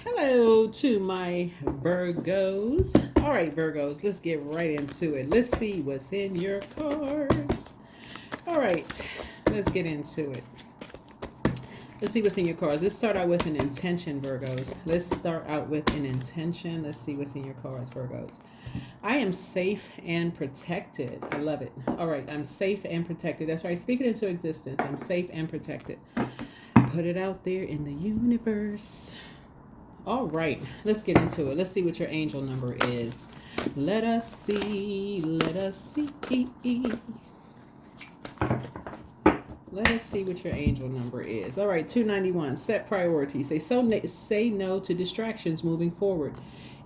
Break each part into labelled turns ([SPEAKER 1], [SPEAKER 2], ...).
[SPEAKER 1] Hello to my Virgos. All right, Virgos, let's get right into it. Let's see what's in your cards. All right, let's get into it. Let's see what's in your cards. Let's start out with an intention, Virgos. Let's start out with an intention. Let's see what's in your cards, Virgos. I am safe and protected. I love it. All right, I'm safe and protected. That's right. Speak it into existence. I'm safe and protected. Put it out there in the universe. All right, let's get into it. Let's see what your angel number is. Let us see. Let us see. Let us see what your angel number is. All right, 291. Set priorities. Say no to distractions moving forward.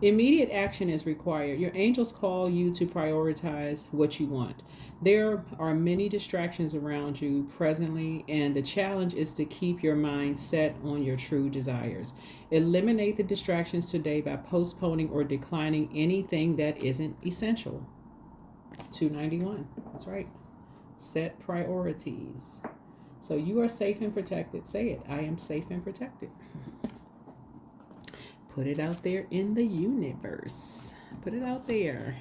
[SPEAKER 1] Immediate action is required. Your angels call you to prioritize what you want. There are many distractions around you presently, and the challenge is to keep your mind set on your true desires. Eliminate the distractions today by postponing or declining anything that isn't essential. 291. That's right. Set priorities. So you are safe and protected. Say it. I am safe and protected. Put it out there in the universe. Put it out there.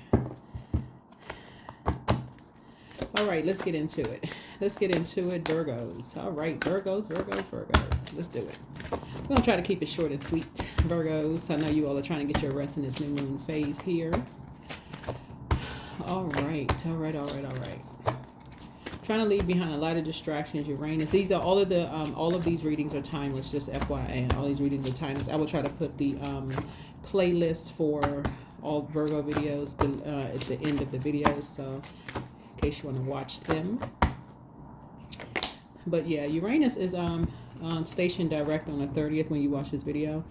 [SPEAKER 1] All right, let's get into it. Let's get into it, Virgos. All right, Virgos. Let's do it. We're going to try to keep it short and sweet, Virgos. I know you all are trying to get your rest in this new moon phase here. All right. Trying to leave behind a lot of distractions, Uranus. These are all of these readings are timeless, just FYI. All these readings are timeless. I will try to put the playlist for all Virgo videos at the end of the video, so in case you want to watch them. But yeah, Uranus is stationed direct on the 30th when you watch this video.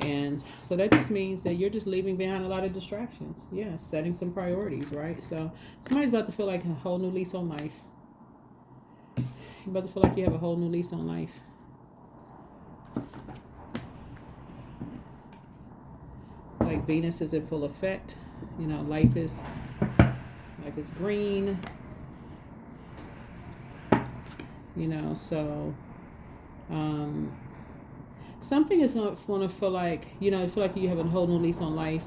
[SPEAKER 1] And so that just means that you're just leaving behind a lot of distractions. Yeah, setting some priorities, right? So somebody's about to feel like a whole new lease on life. You're about to feel like you have a whole new lease on life. Like Venus is in full effect. You know, life is green. You know, so something is going to feel like, you know, feel like you have a whole new lease on life.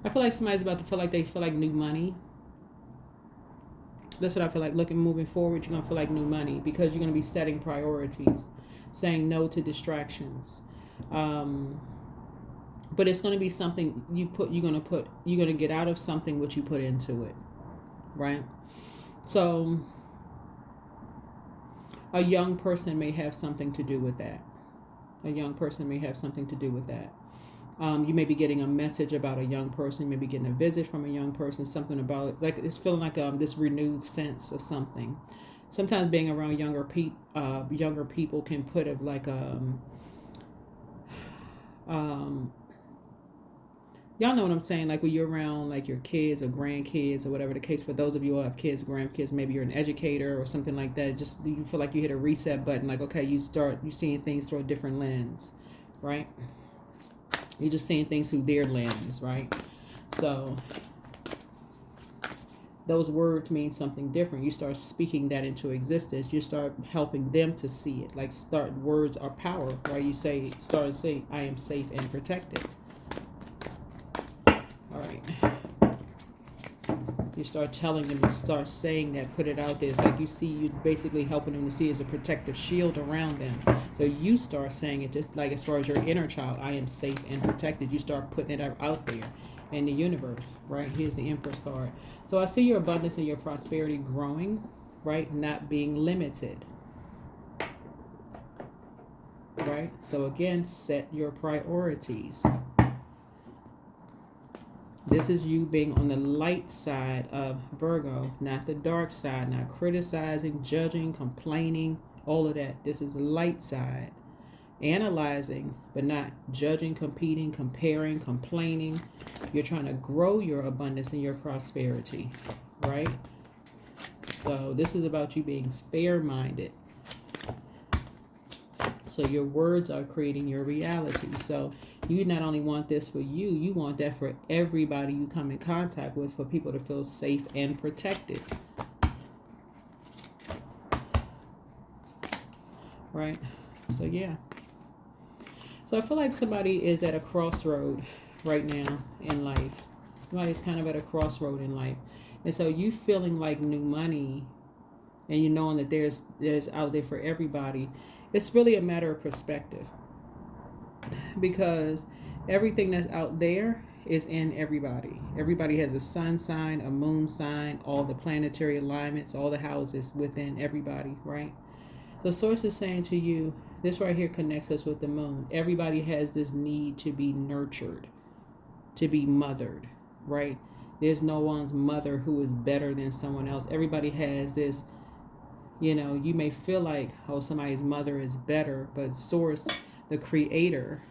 [SPEAKER 1] I feel like somebody's about to feel like they feel like new money. That's what I feel like. Moving forward, you're going to feel like new money because you're going to be setting priorities, saying no to distractions. But it's going to be something you're going to get out of something what you put into it, right? So a young person may have something to do with that. You may be getting a message about a young person, maybe getting a visit from a young person, something about, like, it's feeling like this renewed sense of something. Sometimes being around younger people can put y'all know what I'm saying, like when you're around like your kids or grandkids or whatever the case. For those of you who have kids, grandkids, maybe you're an educator or something like that. Just you feel like you hit a reset button, like, okay, you seeing things through a different lens, right? You're just seeing things through their lens, right? So those words mean something different. You start speaking that into existence. You start helping them to see it. Like, words are power, right? You start to say, I am safe and protected. All right. You start telling them, you start saying that, put it out there. It's like you're basically helping them to see as a protective shield around them. So you start saying it, just like as far as your inner child, I am safe and protected. You start putting it out there in the universe, right? Here's the Empress card. So I see your abundance and your prosperity growing, right? Not being limited, right? So again, set your priorities. This is you being on the light side of Virgo, not the dark side, not criticizing, judging, complaining, all of that. This is the light side. Analyzing, but not judging, competing, comparing, complaining. You're trying to grow your abundance and your prosperity, right? So this is about you being fair-minded. So your words are creating your reality. So you not only want this for you, you want that for everybody you come in contact with, for people to feel safe and protected. right? So yeah. So I feel like somebody is at a crossroad right now in life. Somebody's kind of at a crossroad in life. And so you feeling like new money and you knowing that there's out there for everybody, it's really a matter of perspective. Because everything that's out there is in everybody. Everybody has a sun sign, a moon sign, all the planetary alignments, all the houses within everybody, right? The source is saying to you, this right here connects us with the moon. Everybody has this need to be nurtured, to be mothered, right? There's no one's mother who is better than someone else. Everybody has this, you may feel like, oh, somebody's mother is better, but source, the creator,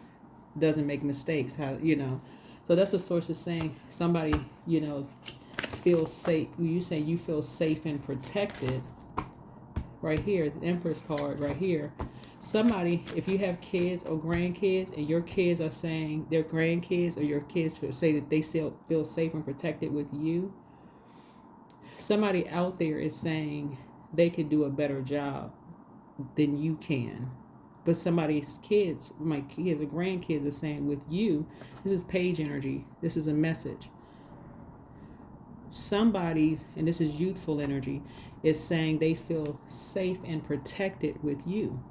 [SPEAKER 1] doesn't make mistakes. So that's what source is saying. Somebody, feels safe. You say you feel safe and protected. Right here, the Empress card right here. Somebody, if you have kids or grandkids and your kids are saying their grandkids or your kids say that they still feel safe and protected with you, somebody out there is saying they could do a better job than you can. But somebody's kids, my kids or grandkids, are saying with you, this is page energy. This is a message. Somebody's, and this is youthful energy, is saying they feel safe and protected with you.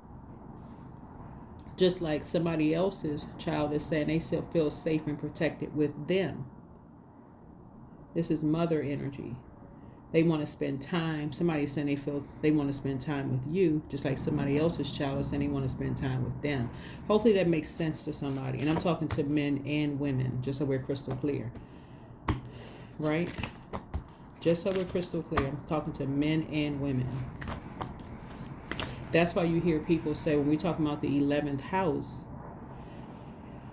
[SPEAKER 1] Just like somebody else's child is saying they still feel safe and protected with them. This is mother energy. They want to spend time. Somebody's saying they want to spend time with you, just like somebody else's child is saying they want to spend time with them. Hopefully that makes sense to somebody. And I'm talking to men and women, just so we're crystal clear. Right? Just so we're crystal clear, I'm talking to men and women. That's why you hear people say, when we talk about the 11th house,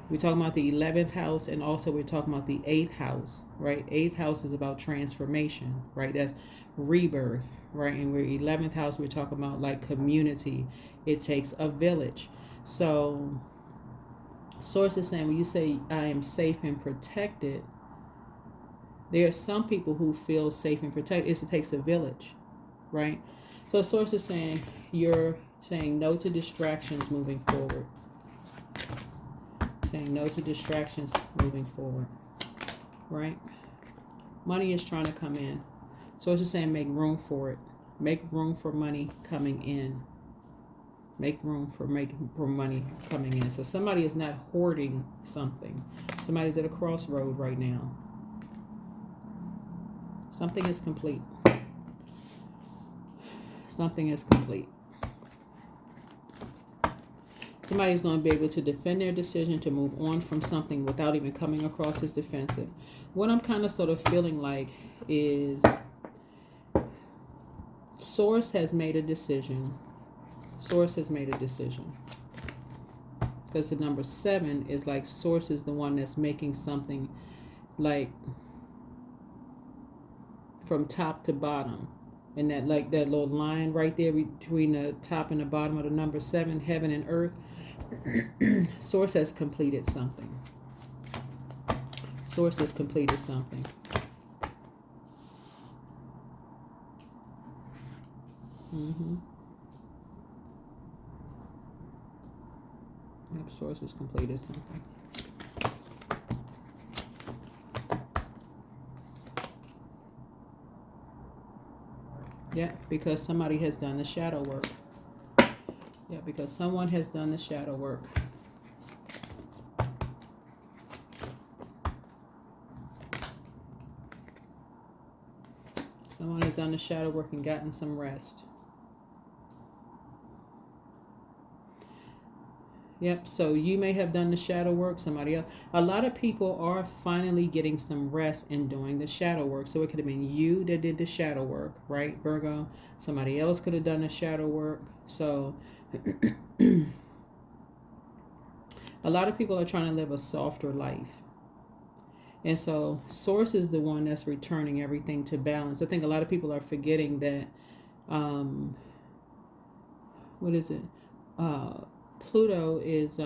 [SPEAKER 1] we're talking about the 11th house, and also we're talking about the 8th house, right? 8th house is about transformation, right? That's rebirth, right? And we're 11th house, we're talking about like community. It takes a village. So source is saying, when you say I am safe and protected, there are some people who feel safe and protected. It takes a village, right? So source is saying you're saying no to distractions moving forward. Saying no to distractions moving forward, right? Money is trying to come in. So it's just saying make room for it. Make room for money coming in. Make room for money coming in. So somebody is not hoarding something. Somebody's at a crossroad right now. Something is complete. Something is complete. Somebody's going to be able to defend their decision to move on from something without even coming across as defensive. What I'm kind of sort of feeling like is Source has made a decision. Source has made a decision. Because the number 7 is like Source is the one that's making something like from top to bottom. And that like that little line right there between the top and the bottom of the number 7, heaven and earth. Source has completed something. Source has completed something. Yep, Source has completed something. Yeah, because somebody has done the shadow work. Yeah, because someone has done the shadow work. Someone has done the shadow work and gotten some rest. Yep, so you may have done the shadow work, somebody else. A lot of people are finally getting some rest and doing the shadow work. So it could have been you that did the shadow work, right, Virgo? Somebody else could have done the shadow work. So a lot of people are trying to live a softer life. And so Source is the one that's returning everything to balance. I think a lot of people are forgetting that, what is it? Pluto is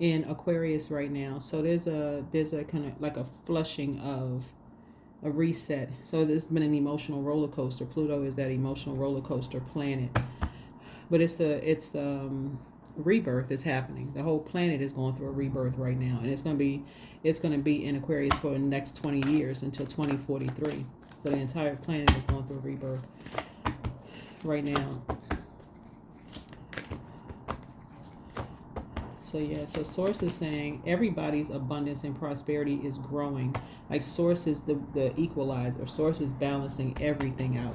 [SPEAKER 1] in Aquarius right now. So there's a kind of like a flushing of a reset. So there's been an emotional roller coaster. Pluto is that emotional roller coaster planet. but it's rebirth is happening. The whole planet is going through a rebirth right now, and it's gonna be in Aquarius for the next 20 years until 2043. So the entire planet is going through a rebirth right now. So yeah, so Source is saying everybody's abundance and prosperity is growing. Like Source is the equalizer. Source is balancing everything out.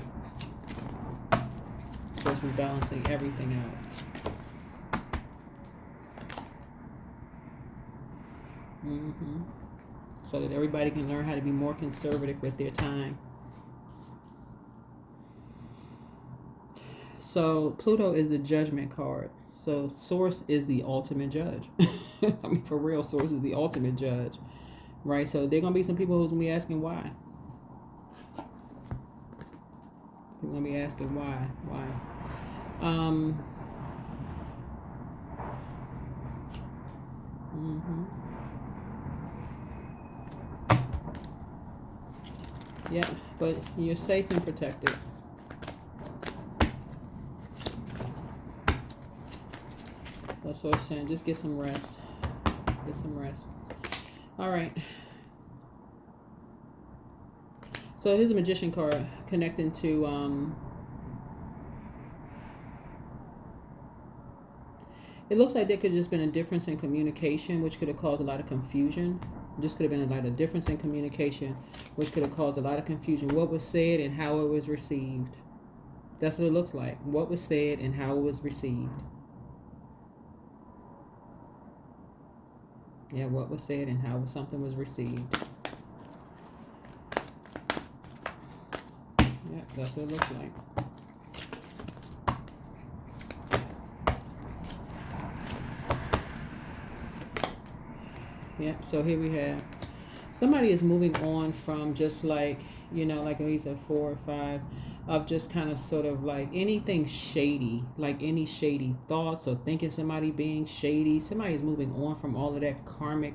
[SPEAKER 1] Source is balancing everything out. So that everybody can learn how to be more conservative with their time. So Pluto is the judgment card. So Source is the ultimate judge. I mean, for real, Source is the ultimate judge, right? So there are going to be some people who's going to be asking why. They're going to be asking why. Yeah, but you're safe and protected. That's what I'm saying. Just get some rest. Get some rest. All right. So here's a Magician card connecting to it looks like there could have just been a difference in communication, which could have caused a lot of confusion. Just could have been a lot of difference in communication, which could have caused a lot of confusion. What was said and how it was received. That's what it looks like. What was said and how it was received. Yeah, what was said and how something was received. Yeah, that's what it looks like. Yep, so here we have somebody is moving on from just like, you know, like he said 4 or 5, of just kind of sort of like anything shady, like any shady thoughts or thinking somebody being shady. Somebody is moving on from all of that karmic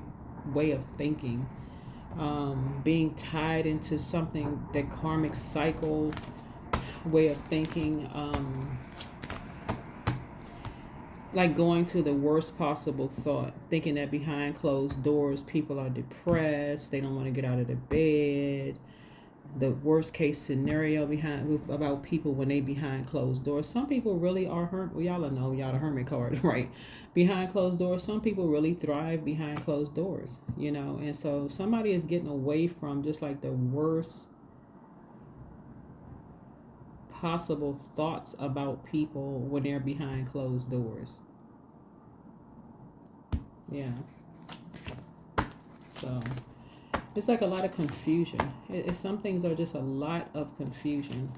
[SPEAKER 1] way of thinking, being tied into something, that karmic cycle way of thinking, like going to the worst possible thought, thinking that behind closed doors people are depressed, they don't want to get out of the bed. The worst case scenario about people when they behind closed doors. Some people really are well, y'all know y'all the hermit card, right? Behind closed doors, some people really thrive behind closed doors, you know. And so somebody is getting away from just like the worst possible thoughts about people when they're behind closed doors. Yeah. So it's like a lot of confusion. Some things are just a lot of confusion.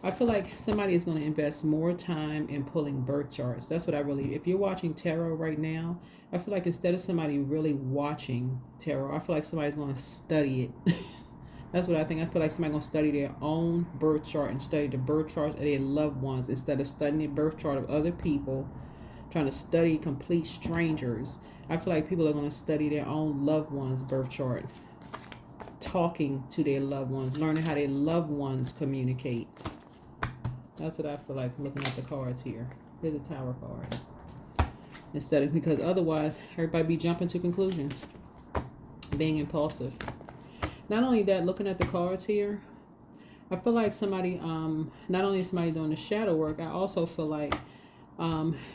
[SPEAKER 1] I feel like somebody is going to invest more time in pulling birth charts. That's what I really, if you're watching tarot right now, I feel like instead of somebody really watching tarot, I feel like somebody's going to study it. That's what I think. I feel like somebody's going to study their own birth chart and study the birth charts of their loved ones instead of studying the birth chart of other people, trying to study complete strangers. I feel like people are going to study their own loved ones' birth chart, talking to their loved ones, learning how their loved ones communicate. That's what I feel like looking at the cards here. Here's a Tower card. Instead of, because otherwise everybody be jumping to conclusions, being impulsive. Not only that, looking at the cards here, I feel like somebody, not only is somebody doing the shadow work, I also feel like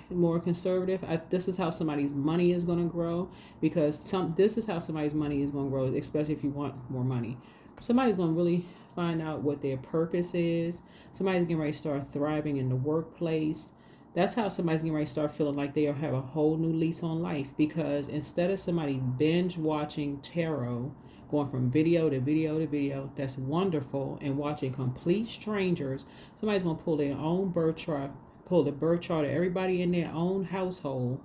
[SPEAKER 1] more conservative. This is how somebody's money is going to grow, because this is how somebody's money is going to grow, especially if you want more money. Somebody's going to really find out what their purpose is. Somebody's getting ready to start thriving in the workplace. That's how somebody's getting ready to start feeling like they have a whole new lease on life, because instead of somebody binge watching tarot, going from video to video to video, that's wonderful, and watching complete strangers, somebody's going to pull their own birth chart, pull the birth chart of everybody in their own household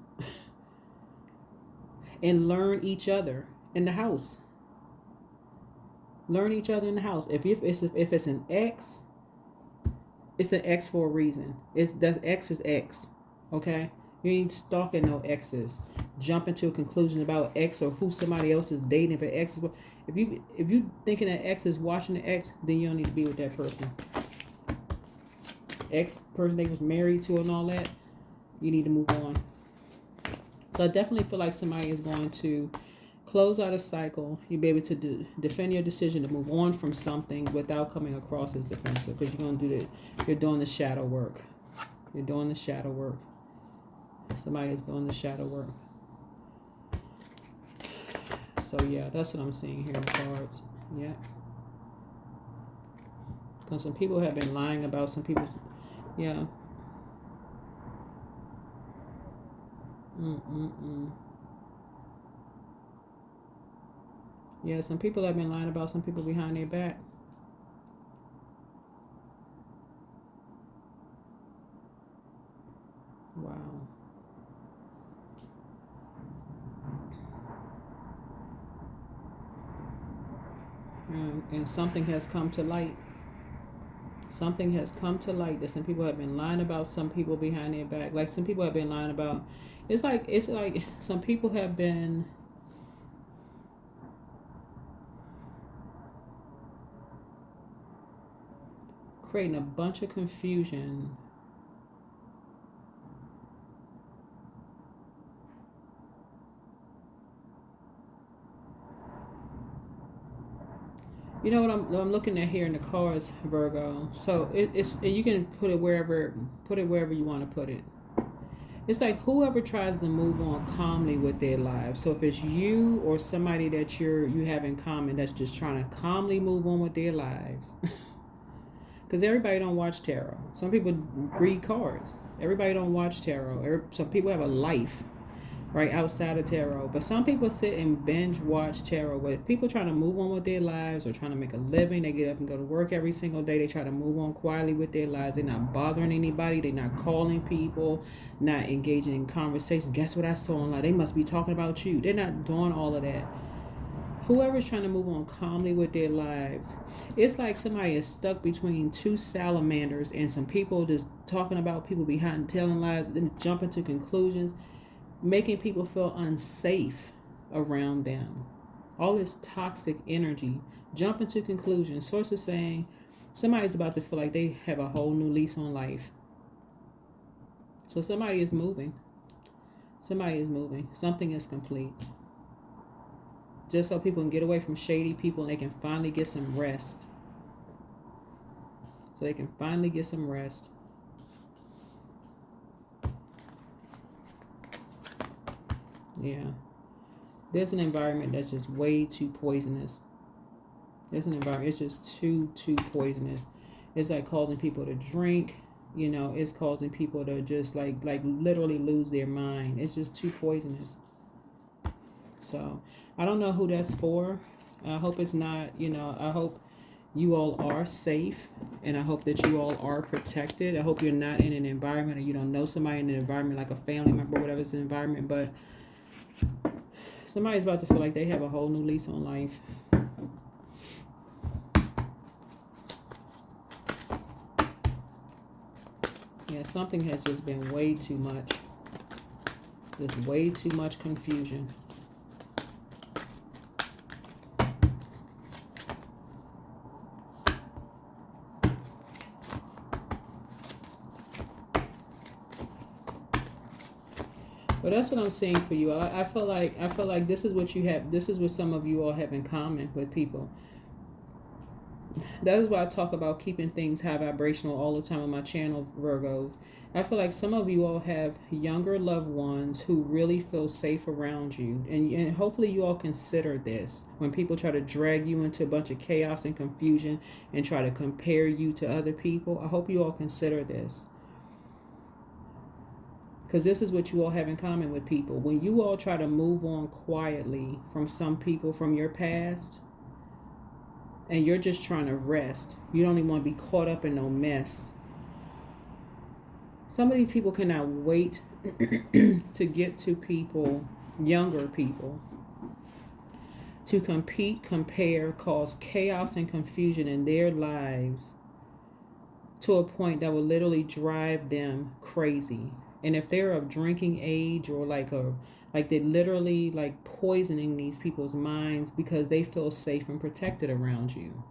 [SPEAKER 1] and learn each other in the house. Learn each other in the house. If it's an X, it's an X for a reason. X is X. Okay? You ain't stalking no X's. Jumping to a conclusion about X or who somebody else is dating. If an X is, if you thinking that X is watching the X, then you don't need to be with that person. ex-person they was married to and all that, you need to move on. So I definitely feel like somebody is going to close out a cycle. You'll be able to defend your decision to move on from something without coming across as defensive, because you're going to do that. You're doing the shadow work. You're doing the shadow work. Somebody is doing the shadow work. So yeah, that's what I'm seeing here in the cards. Yeah. Because some people have been lying about some people's, yeah. Yeah, some people have been lying about some people behind their back. Wow. And something has come to light. Something has come to light that some people have been lying about some people behind their back. Like some people have been lying about. It's like some people have been creating a bunch of confusion. You know what I'm looking at here in the cards, Virgo. So it's you can put it wherever you want to put it. It's like whoever tries to move on calmly with their lives. So if it's you or somebody that you have in common that's just trying to calmly move on with their lives. Because everybody don't watch tarot. Some people read cards. Everybody don't watch tarot. Some people have a life right outside of tarot, but some people sit and binge watch tarot. But people trying to move on with their lives or trying to make a living, they get up and go to work every single day. They try to move on quietly with their lives. They're not bothering anybody. They're not calling people, not engaging in conversation. Guess what I saw online? They must be talking about you. They're not doing all of that. Whoever's trying to move on calmly with their lives, it's like somebody is stuck between two salamanders and some people just talking about people behind, telling lies, then jumping to conclusions, making people feel unsafe around them. All this toxic energy, jumping to conclusions. Sources saying somebody's about to feel like they have a whole new lease on life. So somebody is moving. Somebody is moving. Something is complete. Just so people can get away from shady people and they can finally get some rest. So they can finally get some rest. Yeah. There's an environment that's just way too poisonous. There's an environment, it's just too poisonous. It's like causing people to drink. You know, it's causing people to just like literally lose their mind. It's just too poisonous. So I don't know who that's for. I hope it's not, I hope you all are safe, and I hope that you all are protected. I hope you're not in an environment or you don't know somebody in an environment like a family member, whatever it's an environment, but somebody's about to feel like they have a whole new lease on life. Yeah, something has just been way too much. Just way too much confusion. But that's what I'm saying for you. I feel like this is what you have. This is what some of you all have in common with people. That is why I talk about keeping things high vibrational all the time on my channel, Virgos. I feel like some of you all have younger loved ones who really feel safe around you. And hopefully you all consider this when people try to drag you into a bunch of chaos and confusion and try to compare you to other people. I hope you all consider this. Because this is what you all have in common with people. When you all try to move on quietly from some people from your past, and you're just trying to rest, you don't even want to be caught up in no mess. Some of these people cannot wait to get to people, younger people, to compete, compare, cause chaos and confusion in their lives to a point that will literally drive them crazy. And if they're of drinking age or like they're literally like poisoning these people's minds because they feel safe and protected around you.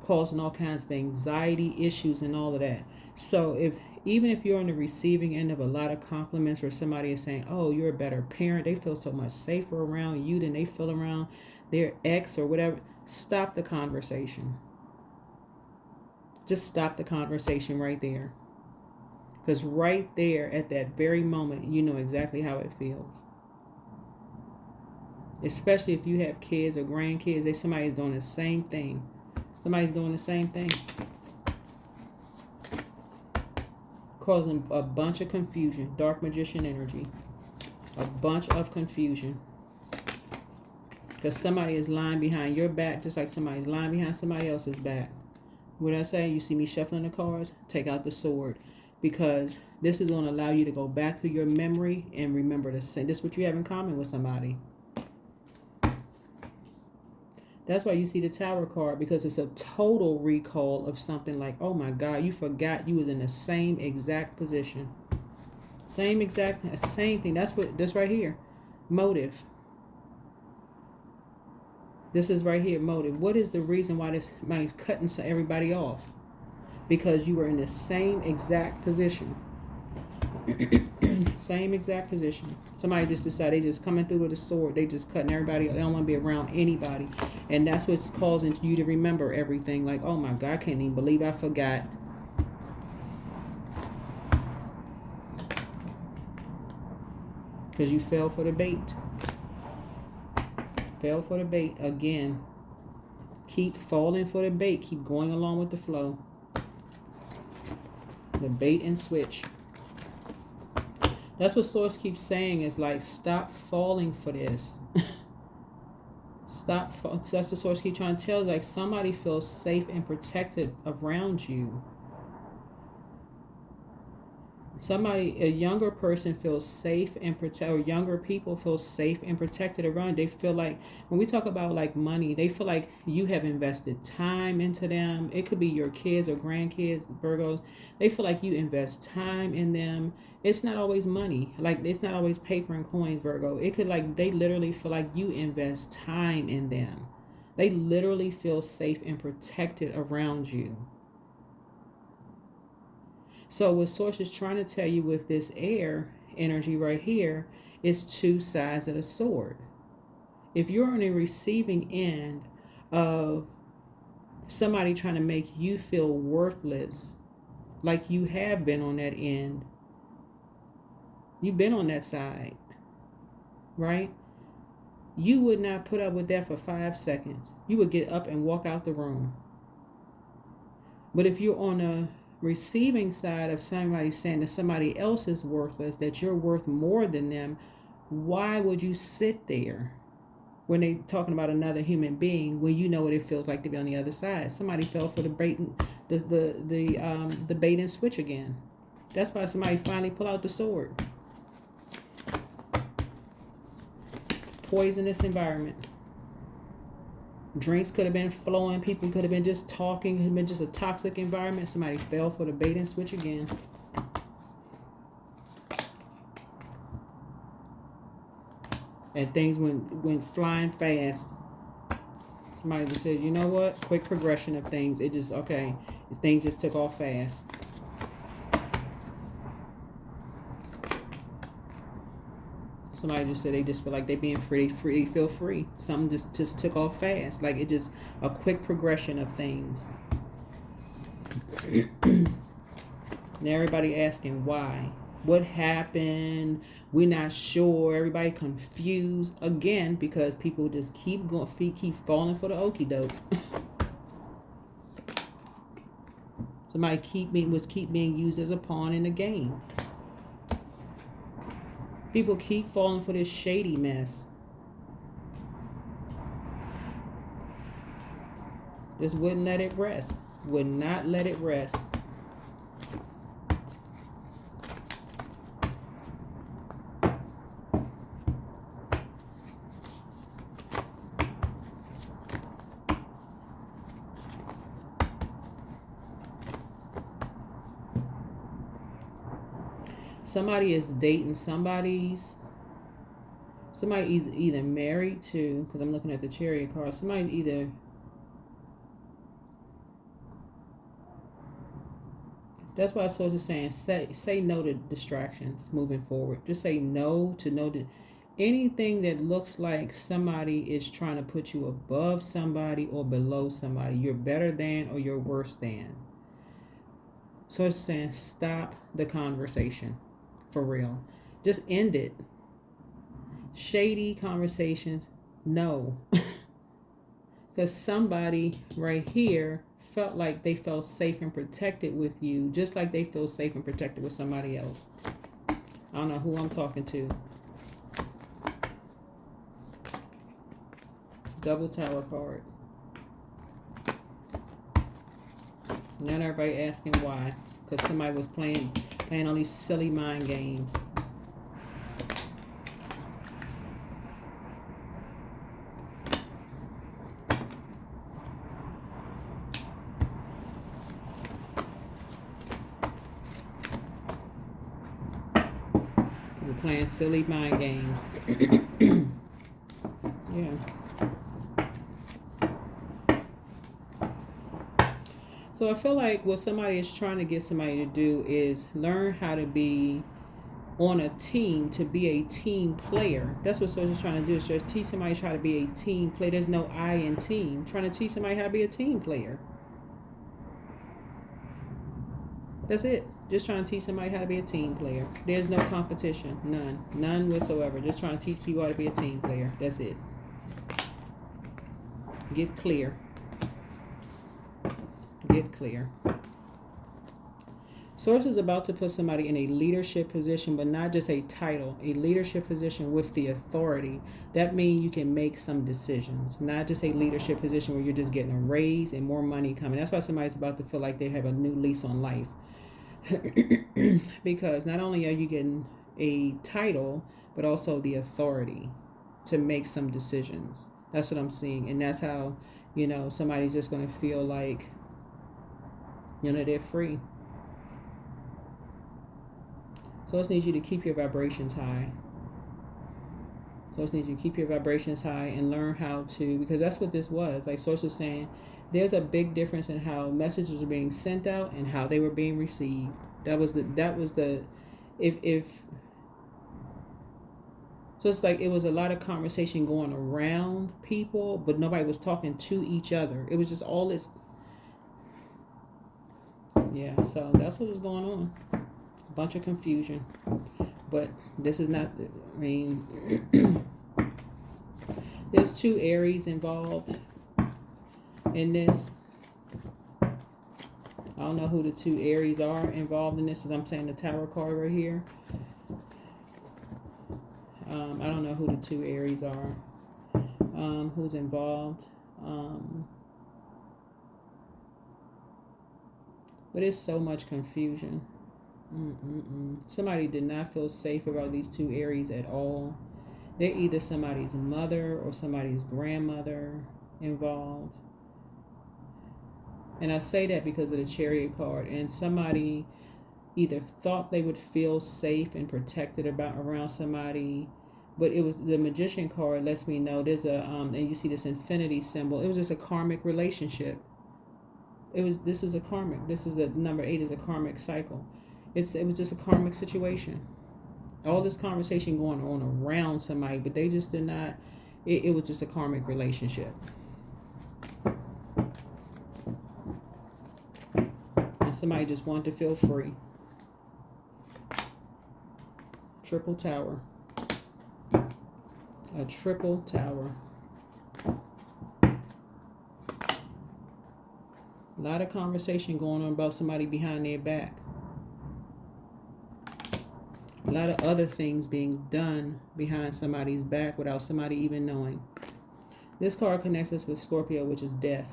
[SPEAKER 1] causing all kinds of anxiety issues and all of that. So even if you're on the receiving end of a lot of compliments where somebody is saying, oh, you're a better parent, they feel so much safer around you than they feel around their ex or whatever, stop the conversation. Just stop the conversation right there. Because right there at that very moment, you know exactly how it feels. Especially if you have kids or grandkids, somebody's doing the same thing. Somebody's doing the same thing. Causing a bunch of confusion. Dark magician energy. A bunch of confusion. Because somebody is lying behind your back just like somebody's lying behind somebody else's back. What I say, you see me shuffling the cards, take out the sword. Because this is going to allow you to go back through your memory and remember to say, this is what you have in common with somebody. That's why you see the Tower card, because it's a total recall of something like, oh my God, you forgot you was in the same exact position. Same thing. That's right here. Motive. This is right here, motive. What is the reason why this might cutting everybody off? Because you were in the same exact position. Same exact position. Somebody just decided they just coming through with a sword. They just cutting everybody. They don't want to be around anybody. And that's what's causing you to remember everything. Like, oh my God, I can't even believe I forgot. Because you fell for the bait. Fell for the bait again. Keep falling for the bait. Keep going along with the flow. The bait and switch. That's what Source keeps saying, is like, stop falling for this. That's the Source keep trying to tell you, like, somebody feels safe and protected around you. A younger person feels safe and protected, or younger people feel safe and protected around. They feel like, when we talk about like money, they feel like you have invested time into them. It could be your kids or grandkids, Virgos. They feel like you invest time in them. It's not always money. Like, it's not always paper and coins, Virgo. It could, like, they literally feel like you invest time in them. They literally feel safe and protected around you. So what Source is trying to tell you with this air energy right here is two sides of the sword. If you're on the receiving end of somebody trying to make you feel worthless, like you have been on that end, you've been on that side, right? You would not put up with that for 5 seconds. You would get up and walk out the room. But if you're on a receiving side of somebody saying that somebody else is worthless, that you're worth more than them, why would you sit there when they talking about another human being when you know what it feels like to be on the other side? Somebody fell for the bait and the bait and switch again. That's why somebody finally pull out the sword. Poisonous environment. Drinks could have been flowing. People could have been just talking. It could have been just a toxic environment. Somebody fell for the bait and switch again. And things went flying fast. Somebody just said, you know what? Quick progression of things. It just, okay. Things just took off fast. Somebody just said they just feel like they being free. They feel free. Something just took off fast. Like, it just a quick progression of things. Now everybody asking why. What happened? We're not sure. Everybody confused again because people just keep going, feet keep falling for the okie doke. Somebody keep being used as a pawn in the game. People keep falling for this shady mess. Just wouldn't let it rest. Would not let it rest. Somebody is dating somebody either married to, because I'm looking at the Chariot card, somebody's either That's why I was just saying, say no to distractions moving forward. Just say no to anything that looks like somebody is trying to put you above somebody or below somebody. You're better than or you're worse than. So it's saying stop the conversation for real. Just end it. Shady conversations, no. Because somebody right here felt like they felt safe and protected with you, just like they feel safe and protected with somebody else. I don't know who I'm talking to. Double Tower card. Now everybody asking why. Because somebody was playing all these silly mind games. We're playing silly mind games. Yeah. So I feel like what somebody is trying to get somebody to do is learn how to be on a team, to be a team player. That's what Soul's trying to do, is just teach somebody how to be a team player. There's no I in team. Trying to teach somebody how to be a team player. That's it. Just trying to teach somebody how to be a team player. There's no competition. None whatsoever. Just trying to teach people how to be a team player. That's it. Get clear. Get clear. Source is about to put somebody in a leadership position, but not just a title, a leadership position with the authority. That means you can make some decisions, not just a leadership position where you're just getting a raise and more money coming. That's why somebody's about to feel like they have a new lease on life. Because not only are you getting a title, but also the authority to make some decisions. That's what I'm seeing. And that's how, somebody's just going to feel like, they're free. So it needs you to keep your vibrations high. So it needs you to keep your vibrations high and learn how to, because that's what this was. Like Source was saying, there's a big difference in how messages are being sent out and how they were being received. So it's like it was a lot of conversation going around people, but nobody was talking to each other. It was just all this. Yeah, so that's what was going on. A bunch of confusion. But this is not, there's 2 Aries involved in this. I don't know who the 2 Aries are involved in this, as I'm saying the Tower card right here. I don't know who the 2 Aries are. Who's involved. But it's so much confusion. Somebody did not feel safe about these 2 Aries at all. They're either somebody's mother or somebody's grandmother involved. And I say that because of the Chariot card. And somebody either thought they would feel safe and protected around somebody, but it was the Magician card lets me know there's a and you see this infinity symbol. It was just a karmic relationship. This is a karmic. This is the number 8 is a karmic cycle. It was just a karmic situation. All this conversation going on around somebody, but they just did not. It was just a karmic relationship. And somebody just wanted to feel free. Triple Tower. A triple tower. A lot of conversation going on about somebody behind their back. A lot of other things being done behind somebody's back without somebody even knowing. This card connects us with Scorpio, which is death.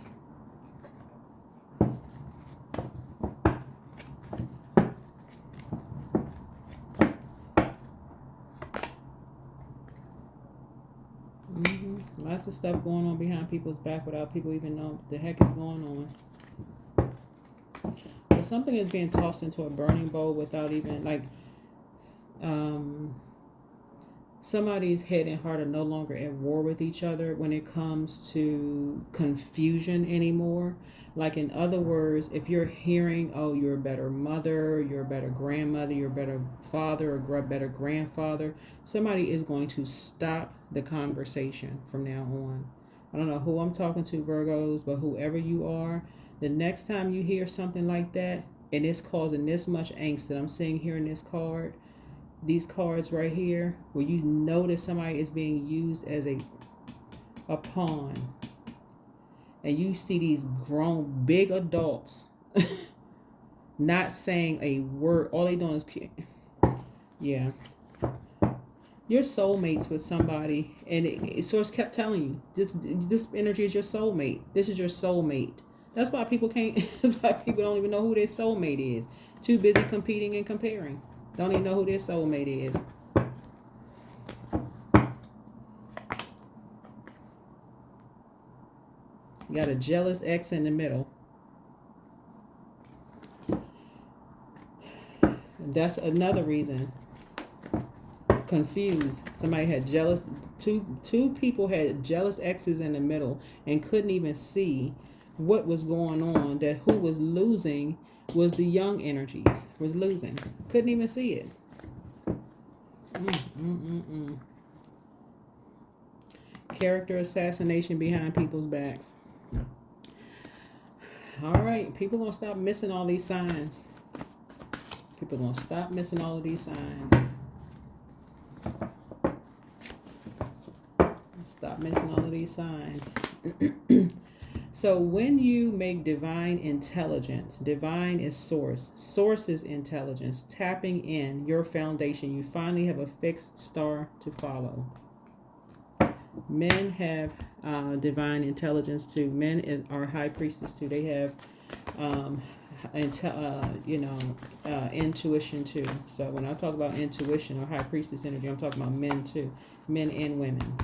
[SPEAKER 1] Lots of stuff going on behind people's back without people even knowing what the heck is going on. But something is being tossed into a burning bowl without even, like, Somebody's head and heart are no longer at war with each other when it comes to confusion anymore. Like, in other words, if you're hearing, oh, you're a better mother, you're a better grandmother, you're a better father or better grandfather, somebody is going to stop the conversation from now on. I don't know who I'm talking to, Virgos, but whoever you are, the next time you hear something like that and it's causing this much angst that I'm seeing here in this card, these cards right here, where you know that somebody is being used as a pawn, and you see these grown big adults not saying a word, all they doing is yeah, your soulmates with somebody, and source kept telling you this energy is your soulmate. This is your soulmate. That's why people can't. That's why people don't even know who their soulmate is. Too busy competing and comparing. Don't even know who their soulmate is. You got a jealous ex in the middle. That's another reason. Confused. Somebody had jealous. Two people had jealous exes in the middle and couldn't even see what was going on. That who was losing was the young energies. Was losing. Couldn't even see it. Character assassination behind people's backs. All right, people gonna stop missing all these signs. People gonna stop missing all of these signs. Stop missing all of these signs. So when you make divine intelligence, divine is source. Source is intelligence. Tapping in your foundation, you finally have a fixed star to follow. Men have divine intelligence too. Men are high priestess too. They have intuition too. So when I talk about intuition or high priestess energy, I'm talking about men too. Men and women.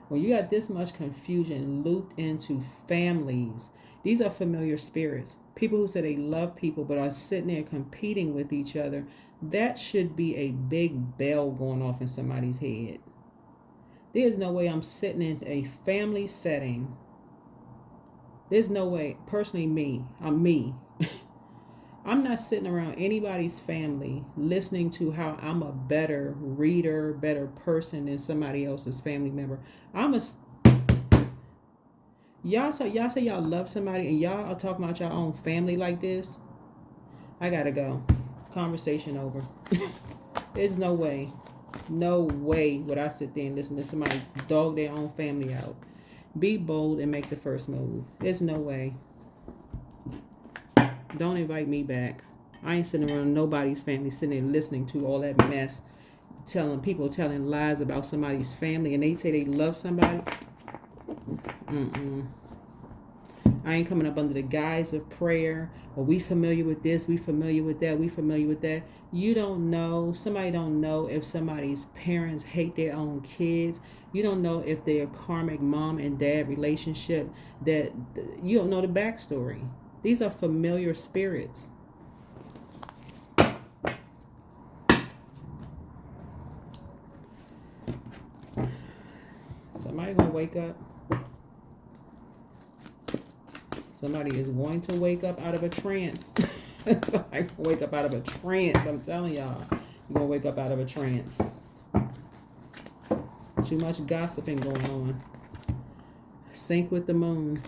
[SPEAKER 1] When you got this much confusion looped into families, these are familiar spirits. People who say they love people but are sitting there competing with each other. That should be a big bell going off in somebody's head. There's no way I'm sitting in a family setting. There's no way, personally I'm me. I'm not sitting around anybody's family listening to how I'm a better reader, better person than somebody else's family member. Y'all say y'all love somebody and y'all are talking about your own family like this. I gotta go. Conversation over. There's no way. No way would I sit there and listen to somebody dog their own family out. Be bold and make the first move. There's no way. Don't invite me back. I ain't sitting around nobody's family sitting there listening to all that mess. Telling lies about somebody's family and they say they love somebody. I ain't coming up under the guise of prayer. Or we familiar with this, we familiar with that, we familiar with that. You don't know. Somebody don't know if somebody's parents hate their own kids. You don't know if they're karmic mom and dad relationship. That you don't know the backstory. These are familiar spirits. Somebody gonna wake up. Somebody is going to wake up out of a trance. Somebody gonna wake up out of a trance. I'm telling y'all, you're gonna wake up out of a trance. Too much gossiping going on. Sync with the moon.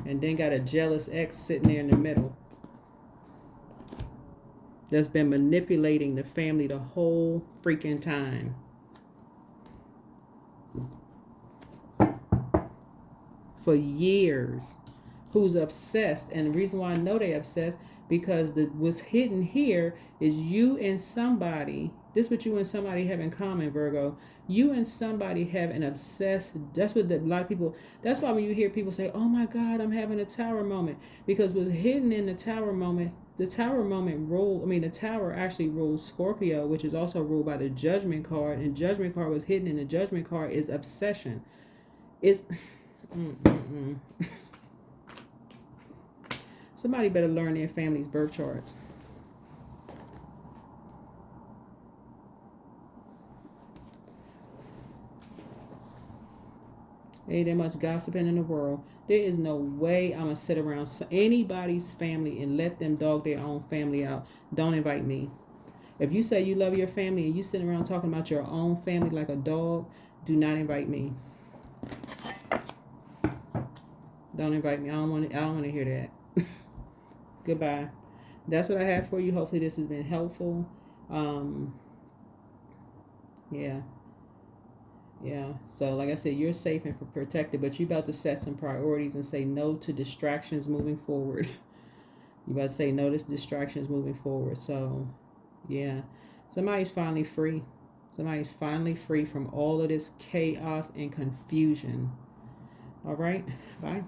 [SPEAKER 1] And then got a jealous ex sitting there in the middle. That's been manipulating the family the whole freaking time. For years. Who's obsessed. And the reason why I know they're obsessed, because what's hidden here is you and somebody. This is what you and somebody have in common, Virgo. You and somebody have an obsessed. That's what a lot of people. That's why when you hear people say, "Oh my God, I'm having a tower moment," because what's hidden in the tower moment. The tower moment the tower actually rules Scorpio, which is also ruled by the Judgment card. And Judgment card was hidden in the Judgment card is obsession. It's. Somebody better learn their family's birth charts. Ain't that much gossiping in the world. There is no way I'm going to sit around anybody's family and let them dog their own family out. Don't invite me. If you say you love your family and you sitting around talking about your own family like a dog, do not invite me. Don't invite me. I don't want to hear that. Goodbye. That's what I have for you. Hopefully this has been helpful. Yeah. So like I said, you're safe and protected, but you're about to set some priorities and say no to distractions moving forward. You're about to say no to distractions moving forward. So yeah, somebody's finally free. Somebody's finally free from all of this chaos and confusion. All right. Bye.